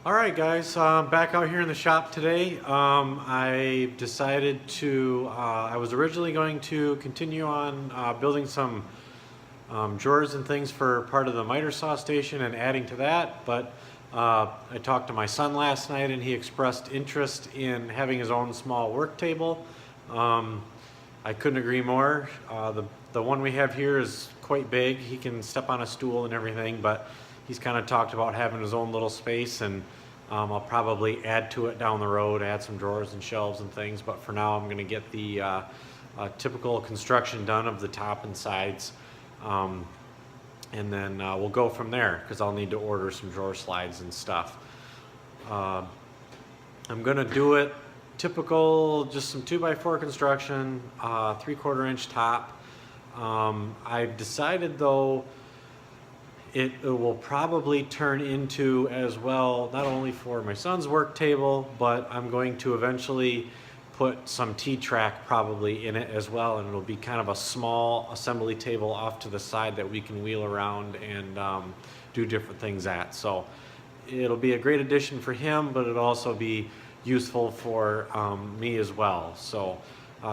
Alright guys, back out here in the shop today. I decided to, I was originally going to continue on building some drawers and things for part of the miter saw station and adding to that, but I talked to my son last night and he expressed interest in having his own small work table. I couldn't agree more. The one we have here is quite big. He can step on a stool and everything, but he's kind of talked about having his own little space, and I'll probably add to it down the road, add some drawers and shelves and things, but for now I'm going to get the typical construction done of the top and sides, and then we'll go from there, because I'll need to order some drawer slides and stuff. I'm going to do it typical, just some 2x4 construction, 3/4 inch top. I've decided though it will probably turn into as well, not only for my son's work table, but I'm going to eventually put some T-track probably in it as well, and it'll be kind of a small assembly table off to the side that we can wheel around and do different things at. So it'll be a great addition for him, but it'll also be useful for me as well. So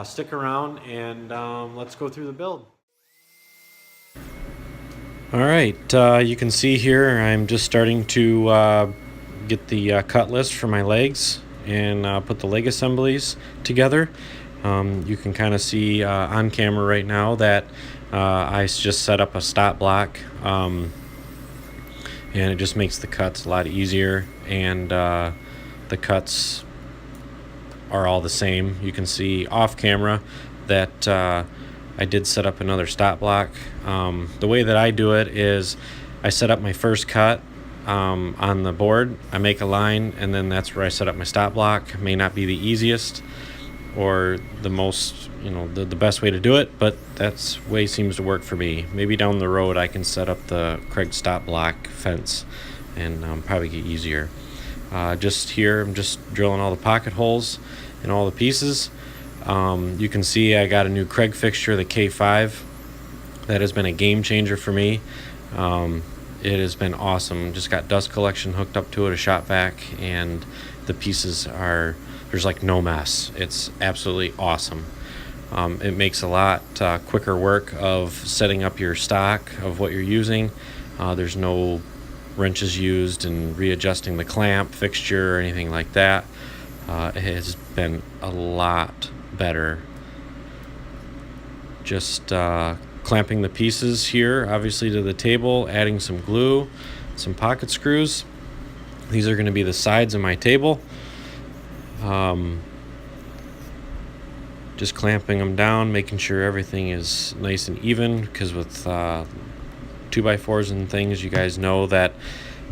stick around and let's go through the build. Alright, you can see here I'm just starting to get the cut list for my legs and put the leg assemblies together. You can kind of see on camera right now that I just set up a stop block, and it just makes the cuts a lot easier, and the cuts are all the same. You can see off camera that I did set up another stop block. The way that I do it is I set up my first cut on the board, I make a line, and then that's where I set up my stop block. May not be the easiest or the most, the best way to do it, but that's way seems to work for me. Maybe down the road I can set up the correct stop block fence and probably get easier. Just here I'm just drilling all the pocket holes in all the pieces. You can see I got a new Craig fixture, the K5. That has been a game changer for me. It has been awesome. Just got dust collection hooked up to it, a shop vac, and the pieces there's like no mess. It's absolutely awesome. It makes a lot quicker work of setting up your stock of what you're using. There's no wrenches used and readjusting the clamp fixture or anything like that. It has been a lot better. Just clamping the pieces here obviously to the table, adding some glue, some pocket screws. These are going to be the sides of my table. Just clamping them down, making sure everything is nice and even, because with 2x4s and things, you guys know that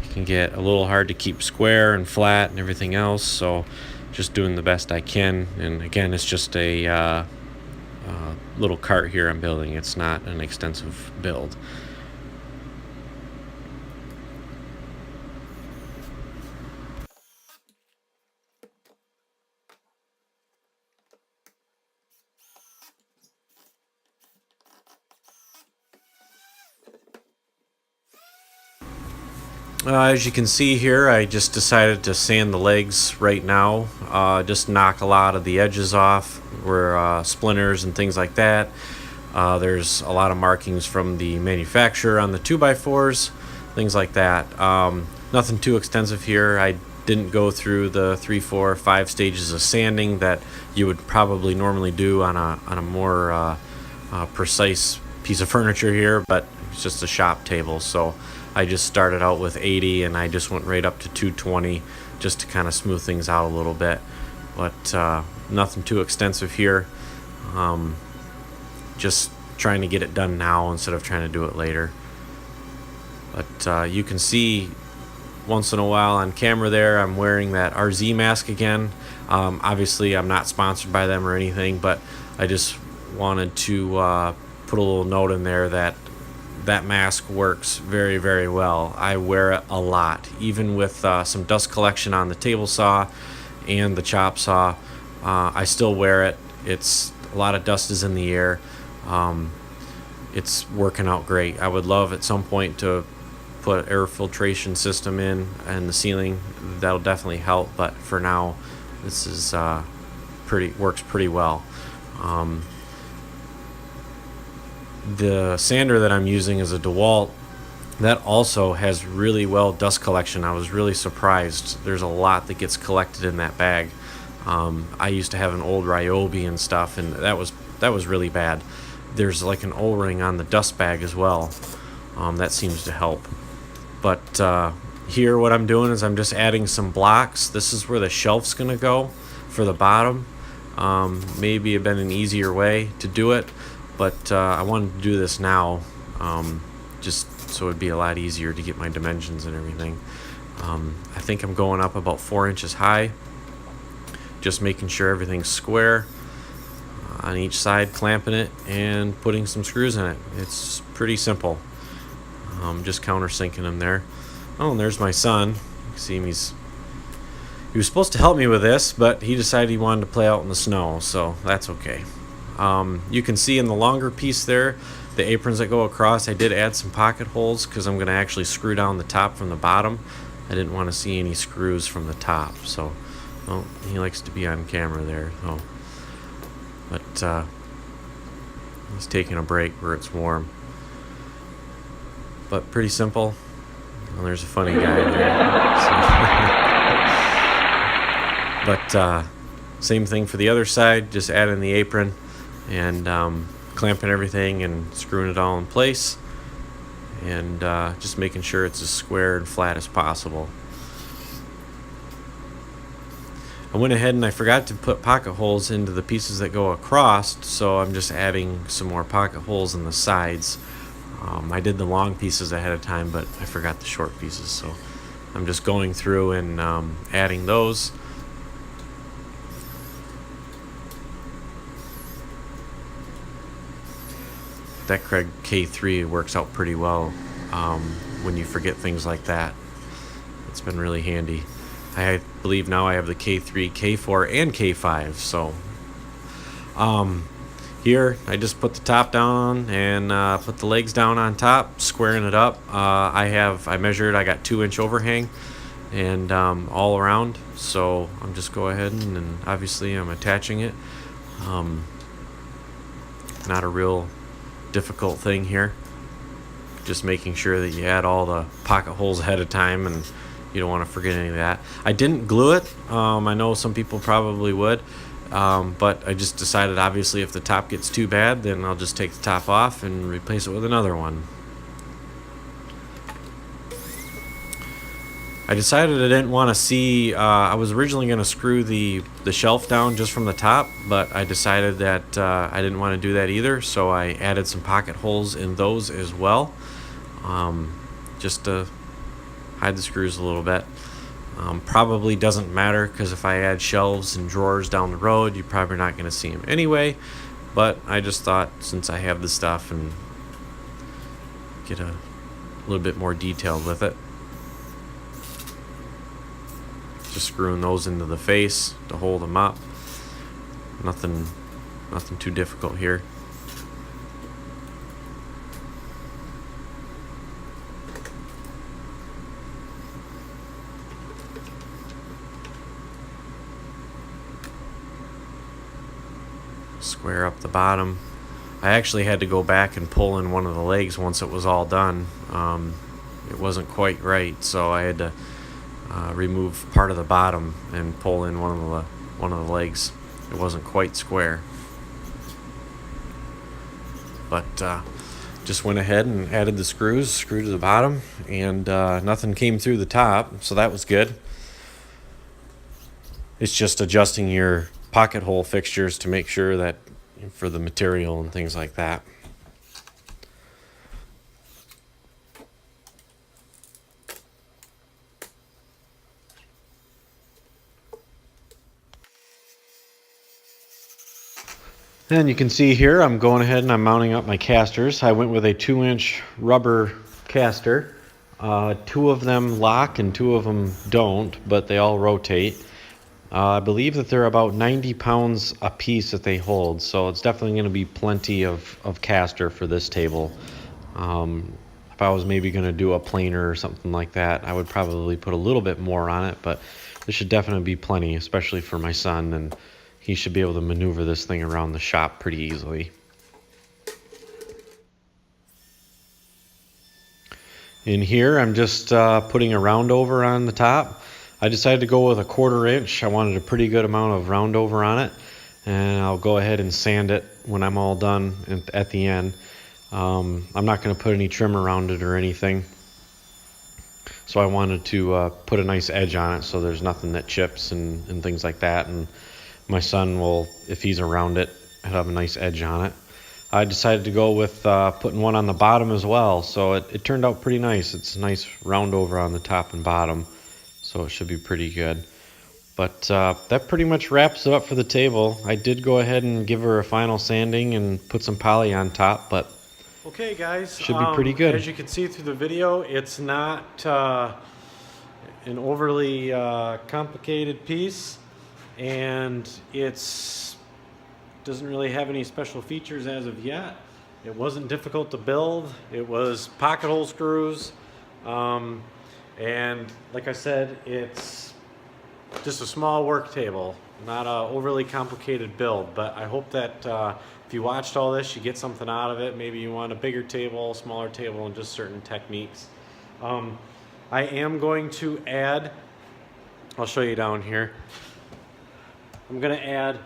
it can get a little hard to keep square and flat and everything else. So just doing the best I can. And again, it's just a little cart here I'm building. It's not an extensive build. As you can see here, I just decided to sand the legs right now, just knock a lot of the edges off where splinters and things like that. There's a lot of markings from the manufacturer on the 2x4s, things like that. Nothing too extensive here. I didn't go through the 3, 4, 5 stages of sanding that you would probably normally do on a more precise piece of furniture here, but it's just a shop table, so I just started out with 80 and I just went right up to 220 just to kind of smooth things out a little bit, but nothing too extensive here. Just trying to get it done now instead of trying to do it later. But you can see once in a while on camera there I'm wearing that RZ mask again. Obviously I'm not sponsored by them or anything, but I just wanted to put a little note in there that mask works very, very well. I wear it a lot, even with some dust collection on the table saw and the chop saw. I still wear it. It's a lot of dust is in the air. It's working out great. I would love at some point to put air filtration system in and the ceiling, that'll definitely help. But for now, this is works pretty well. The sander that I'm using is a DeWalt. That also has really well dust collection. I was really surprised. There's a lot that gets collected in that bag. I used to have an old Ryobi and stuff, and that was really bad. There's like an O-ring on the dust bag as well. That seems to help. But here what I'm doing is I'm just adding some blocks. This is where the shelf's gonna go for the bottom. Maybe it'd been an easier way to do it, but I wanted to do this now, just so it'd be a lot easier to get my dimensions and everything. I think I'm going up about 4 inches high, just making sure everything's square on each side, clamping it and putting some screws in it. It's pretty simple. Just countersinking them there. Oh, and there's my son. You can see him. He was supposed to help me with this, but he decided he wanted to play out in the snow, so that's okay. You can see in the longer piece there, the aprons that go across, I did add some pocket holes because I'm going to actually screw down the top from the bottom. I didn't want to see any screws from the top, so he likes to be on camera there. But he's taking a break where it's warm. But pretty simple. Well, there's a funny guy there. But same thing for the other side, just adding the apron and clamping everything and screwing it all in place, and just making sure it's as square and flat as possible. I went ahead and I forgot to put pocket holes into the pieces that go across, so I'm just adding some more pocket holes in the sides. I did the long pieces ahead of time, but I forgot the short pieces, so I'm just going through and adding those. That Craig K3 works out pretty well when you forget things like that. It's been really handy. I believe now I have the K3, K4, and K5. So here I just put the top down and put the legs down on top, squaring it up. I measured. I got 2-inch overhang and all around. So I'm just go ahead and obviously I'm attaching it. Not a real difficult thing here. Just making sure that you add all the pocket holes ahead of time, and you don't want to forget any of that. I didn't glue it. I know some people probably would, but I just decided obviously if the top gets too bad, then I'll just take the top off and replace it with another one. I decided I didn't want to see, I was originally going to screw the shelf down just from the top, but I decided that I didn't want to do that either, so I added some pocket holes in those as well, just to hide the screws a little bit. Probably doesn't matter, because if I add shelves and drawers down the road, you're probably not going to see them anyway, but I just thought since I have the stuff and get a little bit more detailed with it. Just screwing those into the face to hold them up. Nothing too difficult here. Square up the bottom. I actually had to go back and pull in one of the legs once it was all done. It wasn't quite right, so I had to remove part of the bottom and pull in one of the legs. It wasn't quite square, but just went ahead and added the screw to the bottom, and nothing came through the top, so that was good. It's just adjusting your pocket hole fixtures to make sure that for the material and things like that. And you can see here I'm going ahead and I'm mounting up my casters. I went with a 2-inch rubber caster. 2 of them lock and 2 of them don't, but they all rotate. I believe that they're about 90 pounds a piece that they hold, so it's definitely going to be plenty of caster for this table. If I was maybe going to do a planer or something like that, I would probably put a little bit more on it, but this should definitely be plenty, especially for my son, and he should be able to maneuver this thing around the shop pretty easily. In here, I'm just putting a round over on the top. I decided to go with a 1/4 inch. I wanted a pretty good amount of round over on it, and I'll go ahead and sand it when I'm all done at the end. I'm not going to put any trim around it or anything, so I wanted to put a nice edge on it so there's nothing that chips and things like that, and my son will, if he's around it, have a nice edge on it. I decided to go with putting one on the bottom as well, so it turned out pretty nice. It's a nice round over on the top and bottom, so it should be pretty good. But that pretty much wraps it up for the table. I did go ahead and give her a final sanding and put some poly on top, but okay guys, should be pretty good. As you can see through the video, it's not an overly complicated piece, and it's doesn't really have any special features as of yet. It wasn't difficult to build. It was pocket hole screws, and like I said, it's just a small work table, not an overly complicated build. But I hope that if you watched all this, you get something out of it. Maybe you want a bigger table, smaller table, and just certain techniques. I am going to add, I'll show you down here, I'm going to add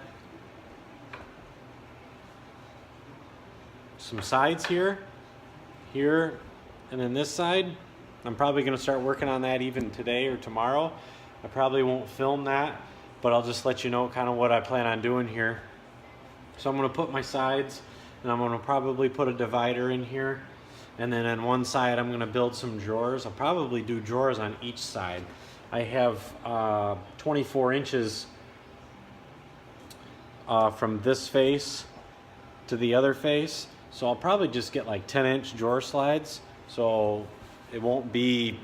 some sides here, and then this side. I'm probably going to start working on that even today or tomorrow. I probably won't film that, but I'll just let you know kind of what I plan on doing here. So I'm going to put my sides, and I'm going to probably put a divider in here, and then on one side I'm going to build some drawers. I'll probably do drawers on each side. I have 24 inches from this face to the other face, so I'll probably just get like 10-inch drawer slides, so it won't be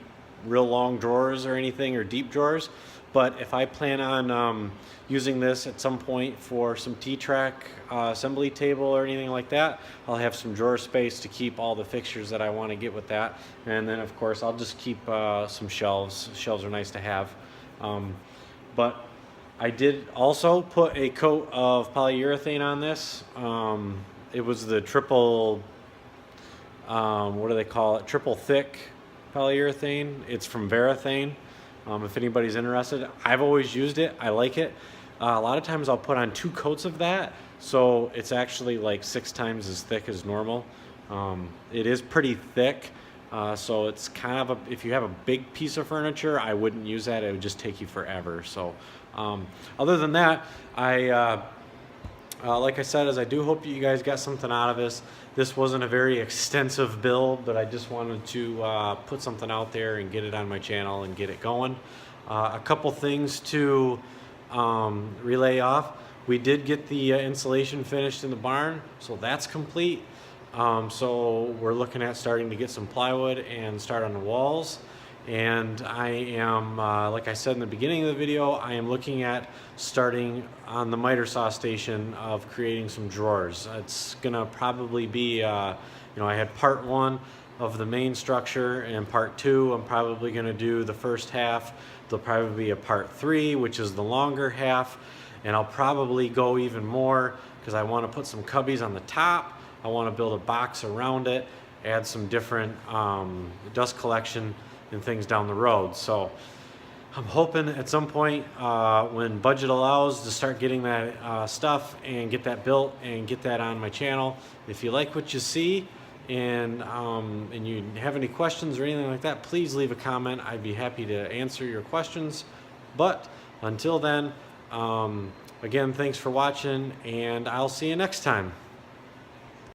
real long drawers or anything, or deep drawers. But if I plan on using this at some point for some T-track assembly table or anything like that, I'll have some drawer space to keep all the fixtures that I want to get with that. And then of course I'll just keep some shelves. Shelves are nice to have. But I did also put a coat of polyurethane on this. It was the triple, what do they call it? Triple thick polyurethane. It's from Varathane. If anybody's interested, I've always used it. I like it. A lot of times I'll put on 2 coats of that, so it's actually like 6 times as thick as normal. It is pretty thick, so it's kind of if you have a big piece of furniture, I wouldn't use that. It would just take you forever. So other than that, like I said, I do hope you guys got something out of this. This wasn't a very extensive build, but I just wanted to put something out there and get it on my channel and get it going. A couple things to relay off. We did get the insulation finished in the barn, so that's complete. So we're looking at starting to get some plywood and start on the walls. And I am, like I said in the beginning of the video, I am looking at starting on the miter saw station of creating some drawers. It's gonna probably be, you know, I had part 1 of the main structure, and part 2, I'm probably gonna do the first half. There'll probably be a part 3, which is the longer half, and I'll probably go even more because I want to put some cubbies on the top. I want to build a box around it, add some different dust collection and things down the road. So I'm hoping at some point when budget allows to start getting that stuff and get that built and get that on my channel. If you like what you see and you have any questions or anything like that, please leave a comment. I'd be happy to answer your questions. But until then, again, thanks for watching, and I'll see you next time.